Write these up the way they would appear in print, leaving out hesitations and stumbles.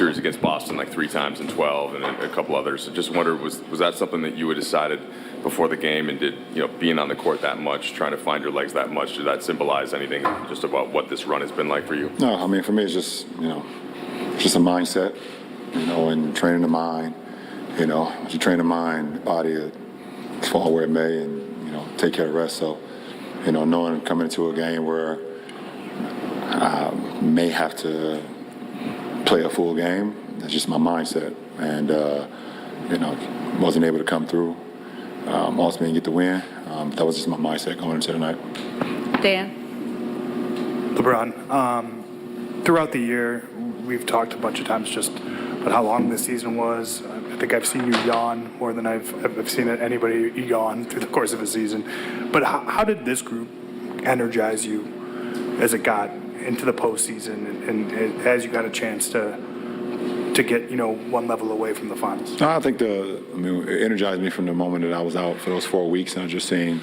series against Boston like 3 times in 12 and a couple others. I just wondered, was that something that you had decided before the game, and did, being on the court that much, trying to find your legs that much, did that symbolize anything just about what this run has been like for you? No, I mean, for me, it's just, just a mindset, and training the mind. As you train the mind, body, it's fall where it may, and, take care of the rest. So, knowing coming into a game where I may have to play a full game, that's just my mindset. And, wasn't able to come through. Ultimately get the win. That was just my mindset going into tonight. Dan? LeBron, throughout the year, we've talked a bunch of times just about how long this season was. I think I've seen you yawn more than I've seen anybody yawn through the course of a season. But how did this group energize you as it got into the postseason and as you got a chance to get, one level away from the finals? I think it energized me from the moment that I was out for those 4 weeks, and I was just seeing,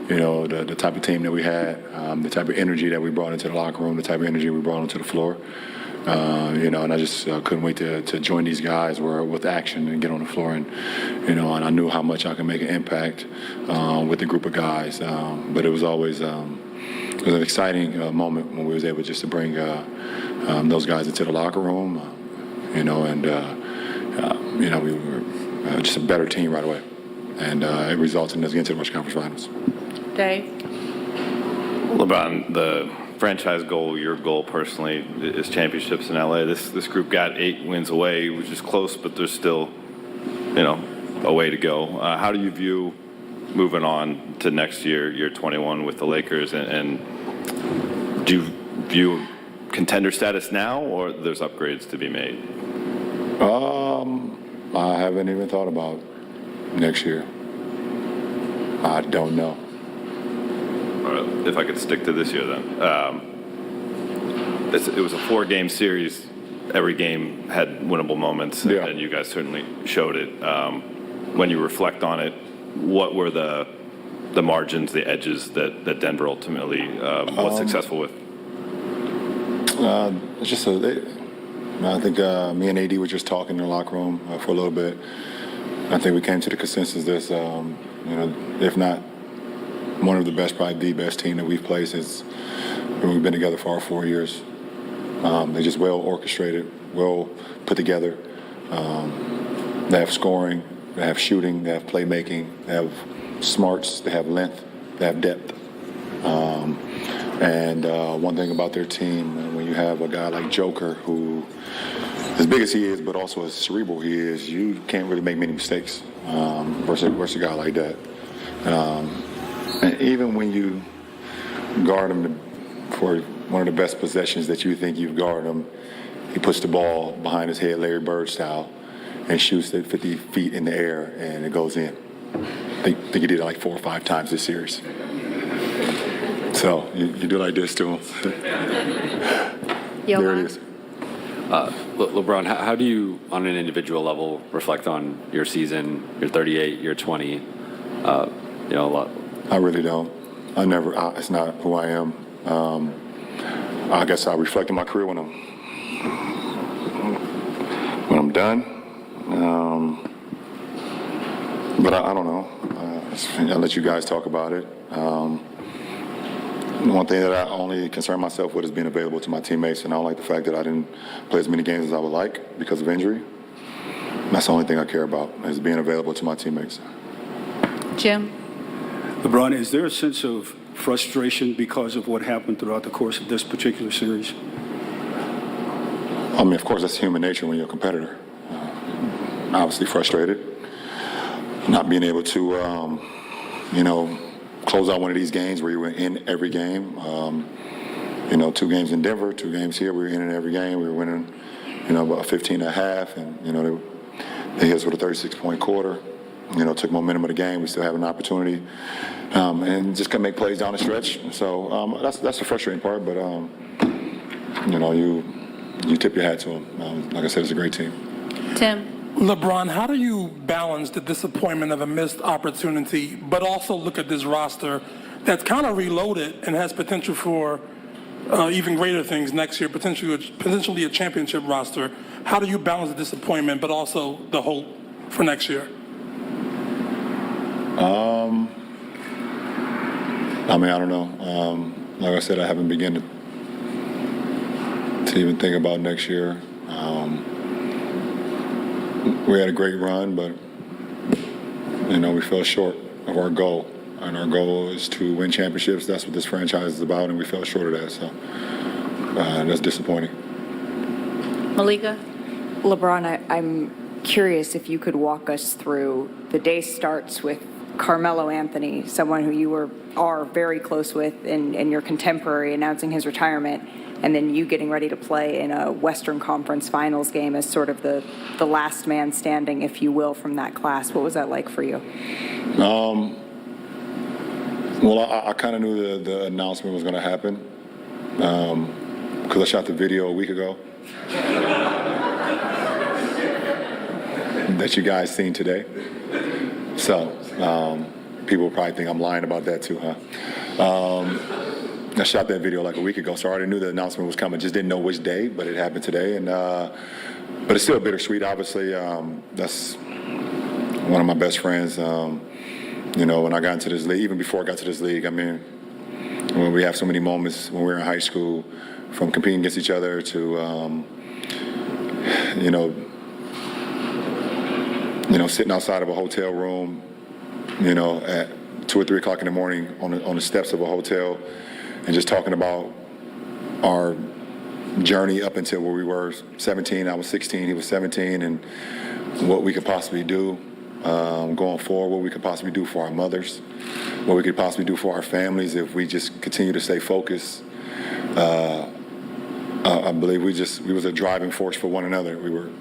the type of team that we had, the type of energy that we brought into the locker room, the type of energy we brought onto the floor. And I just couldn't wait to join these guys with action and get on the floor. And, and I knew how much I could make an impact with a group of guys. But it was always it was an exciting moment when we was able just to bring those guys into the locker room, and we were just a better team right away. And it resulted in us getting to the Western Conference Finals. Dave? LeBron, the franchise goal, your goal personally, is championships in LA. This group got 8 wins away, which is close, but there's still, a way to go. How do you view moving on to next year, year 21 with the Lakers, and do you view contender status now, or there's upgrades to be made? I haven't even thought about next year. I don't know. If I could stick to this year, then. It was a 4-game series. Every game had winnable moments, Yeah. and you guys certainly showed it. When you reflect on it, what were the margins, the edges that Denver ultimately was successful with? It's just I think me and AD were just talking in the locker room for a little bit. I think we came to the consensus that, if not one of the best, probably the best team that we've played since we've been together for our 4 years. They're just well orchestrated, well put together. They have scoring, they have shooting, they have playmaking, they have smarts, they have length, they have depth. And one thing about their team, when you have a guy like Joker, who, as big as he is, but also as cerebral he is, you can't really make many mistakes versus a guy like that. And even when you guard him for one of the best possessions that you think you've guarded him, he puts the ball behind his head, Larry Bird style, and shoots it 50 feet in the air, and it goes in. I think he did it like 4 or 5 times this series. So you do like this to him. There it is. LeBron, how do you, on an individual level, reflect on your season, your 38, your 20? A lot. I really don't. It's not who I am. I guess I reflect on my career when I'm done. But I don't know. I'll let you guys talk about it. One thing that I only concern myself with is being available to my teammates, and I don't like the fact that I didn't play as many games as I would like because of injury. That's the only thing I care about, is being available to my teammates. Jim? LeBron, is there a sense of frustration because of what happened throughout the course of this particular series? I mean, of course, that's human nature when you're a competitor. Obviously frustrated. Not being able to, close out one of these games where you were in every game. 2 games in Denver, 2 games here. We were in every game. We were winning, about 15 and a half. And, they hit us with a 36-point quarter. Took momentum of the game. We still have an opportunity. And just couldn't make plays down the stretch. So that's the frustrating part. But, you tip your hat to them. Like I said, it's a great team. Tim? LeBron, how do you balance the disappointment of a missed opportunity, but also look at this roster that's kind of reloaded and has potential for even greater things next year, potentially a championship roster, how do you balance the disappointment but also the hope for next year? I mean, I don't know. Like I said, I haven't begun to even think about next year. We had a great run, but we fell short of our goal. And our goal is to win championships. That's what this franchise is about, and we fell short of that. So that's disappointing. Malika? LeBron, I'm curious if you could walk us through the day starts with Carmelo Anthony, someone who you are very close with, and your contemporary announcing his retirement, and then you getting ready to play in a Western Conference Finals game as sort of the last man standing, if you will, from that class. What was that like for you? Well, I kind of knew the announcement was going to happen because I shot the video a week ago that you guys seen today. So people probably think I'm lying about that too, huh? I shot that video like a week ago, so I already knew the announcement was coming. Just didn't know which day, but it happened today. And but it's still bittersweet. Obviously, that's one of my best friends. When I got into this league, even before I got to this league, I mean, when we have so many moments when we were in high school, from competing against each other to, sitting outside of a hotel room, at 2 or 3 o'clock in the morning on the steps of a hotel, and just talking about our journey up until where we were 17. I was 16, he was 17, and what we could possibly do going forward, what we could possibly do for our mothers, what we could possibly do for our families if we just continue to stay focused. I believe we was a driving force for one another. We were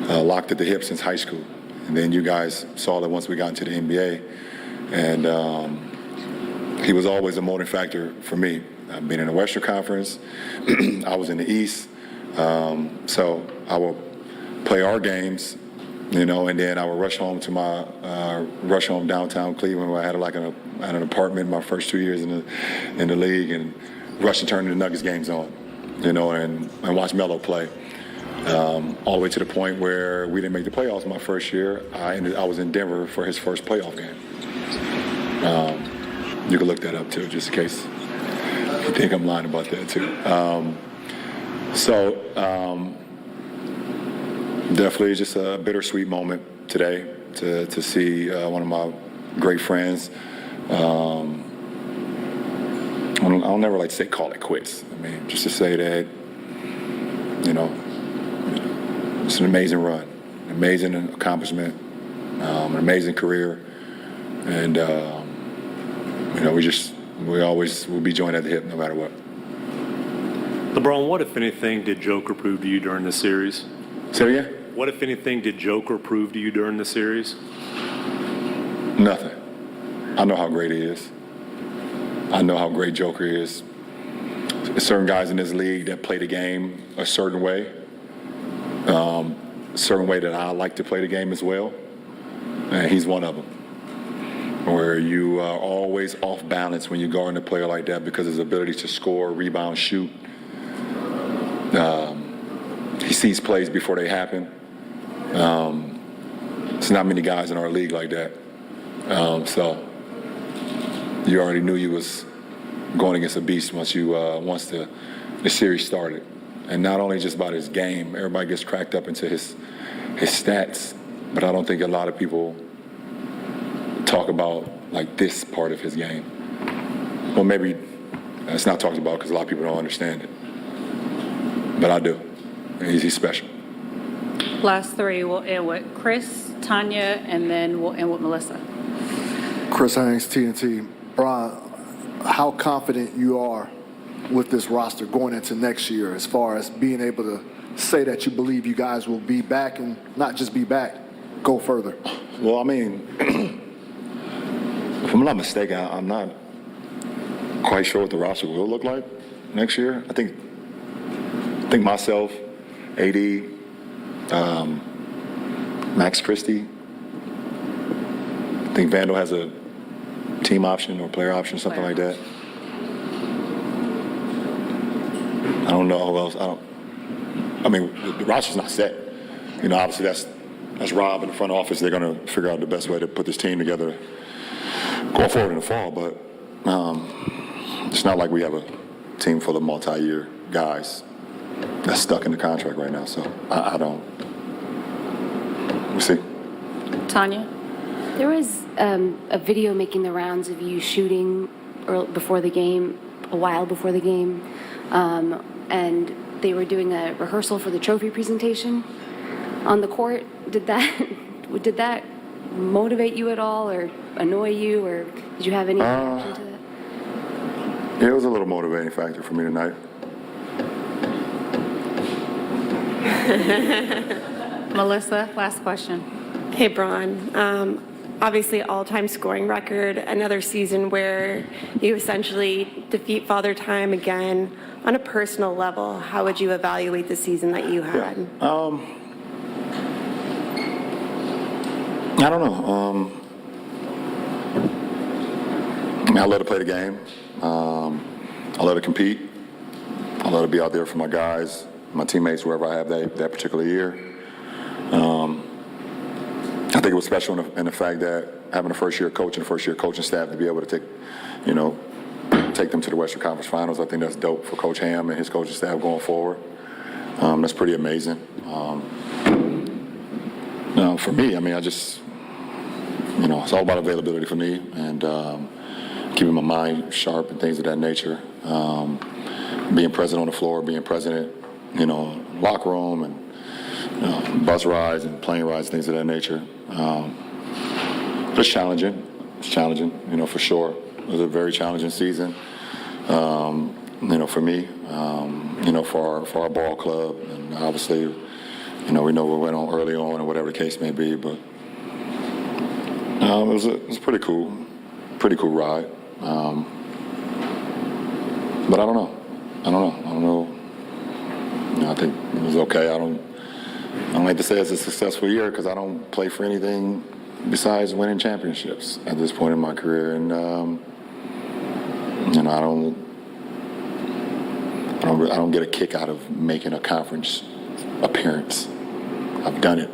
locked at the hip since high school. And then you guys saw that once we got into the NBA. And he was always a motivating factor for me. I've been in the Western Conference. I was in the East. So I will play our games, and then I would rush home to my downtown Cleveland, where I had an apartment my first 2 years in the league, and rush and turn the Nuggets games on, and watch Melo play. All the way to the point where we didn't make the playoffs my first year. I was in Denver for his first playoff game. You can look that up too, just in case you think I'm lying about that too. Definitely just a bittersweet moment today to see one of my great friends. I'll never like to say call it quits. I mean, just to say that, it's an amazing run, an amazing accomplishment, an amazing career, and we always will be joined at the hip no matter what. LeBron, what, if anything, did Joker prove to you during this series? Say it again? What, if anything, did Joker prove to you during the series? Nothing. I know how great he is. I know how great Joker is. There's certain guys in this league that play the game a certain way that I like to play the game as well, and he's one of them. Where you are always off balance when you guard a player like that because of his ability to score, rebound, shoot. He sees plays before they happen. There's not many guys in our league like that. So you already knew you was going against a beast once the series started. And not only just about his game, everybody gets cracked up into his stats, but I don't think a lot of people talk about like this part of his game. Well, maybe it's not talked about because a lot of people don't understand it, but I do. He's special. Last three, we'll end with Chris, Tanya, and then we'll end with Melissa. Chris Haynes, TNT. Brian, how confident you are with this roster going into next year as far as being able to say that you believe you guys will be back and not just be back, go further? Well, I mean, if I'm not mistaken, I'm not quite sure what the roster will look like next year. I think myself, AD, Max Christie. I think Vandal has a team option or player option, something like that. I don't know who else. I mean, the roster's not set. You know, obviously that's Rob in the front office. They're going to figure out the best way to put this team together going forward in the fall. But it's not like we have a team full of multi-year guys that's stuck in the contract right now. So I don't. We'll see. Tanya? There was a video making the rounds of you shooting before the game, a while before the game, and they were doing a rehearsal for the trophy presentation on the court. Did that motivate you at all, or annoy you, or did you have any reaction to that? Yeah, it was a little motivating factor for me tonight. Melissa, last question. Hey, Bron. Obviously, all-time scoring record, another season where you essentially defeat Father Time again. On a personal level, how would you evaluate the season that you had? I don't know. I love to play the game. I love to compete. I love to be out there for my guys, my teammates, wherever I have that particular year. I think it was special in the fact that having a first-year coach and a first-year coaching staff to be able to take them to the Western Conference Finals. I think that's dope for Coach Ham and his coaching staff going forward. That's pretty amazing. For me, I mean, it's all about availability for me and keeping my mind sharp and things of that nature. Being present on the floor, being present, locker room and bus rides and plane rides, things of that nature. It's challenging. It's challenging, for sure. It was a very challenging season, for me, for our ball club. And obviously, we know what went on early on or whatever the case may be. But it was a pretty cool ride. But I don't know. I think it was okay. I don't like to say it's a successful year because I don't play for anything besides winning championships at this point in my career, and I don't get a kick out of making a conference appearance. I've done it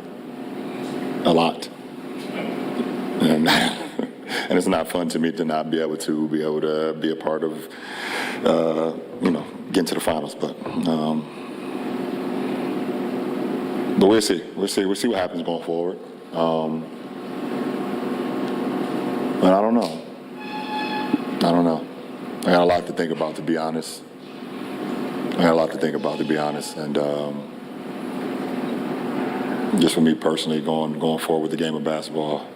a lot, and and it's not fun to me to not be able to be a part of getting to the finals, but we'll see. We'll see what happens going forward. But I don't know. I got a lot to think about, to be honest. And just for me personally, going forward with the game of basketball,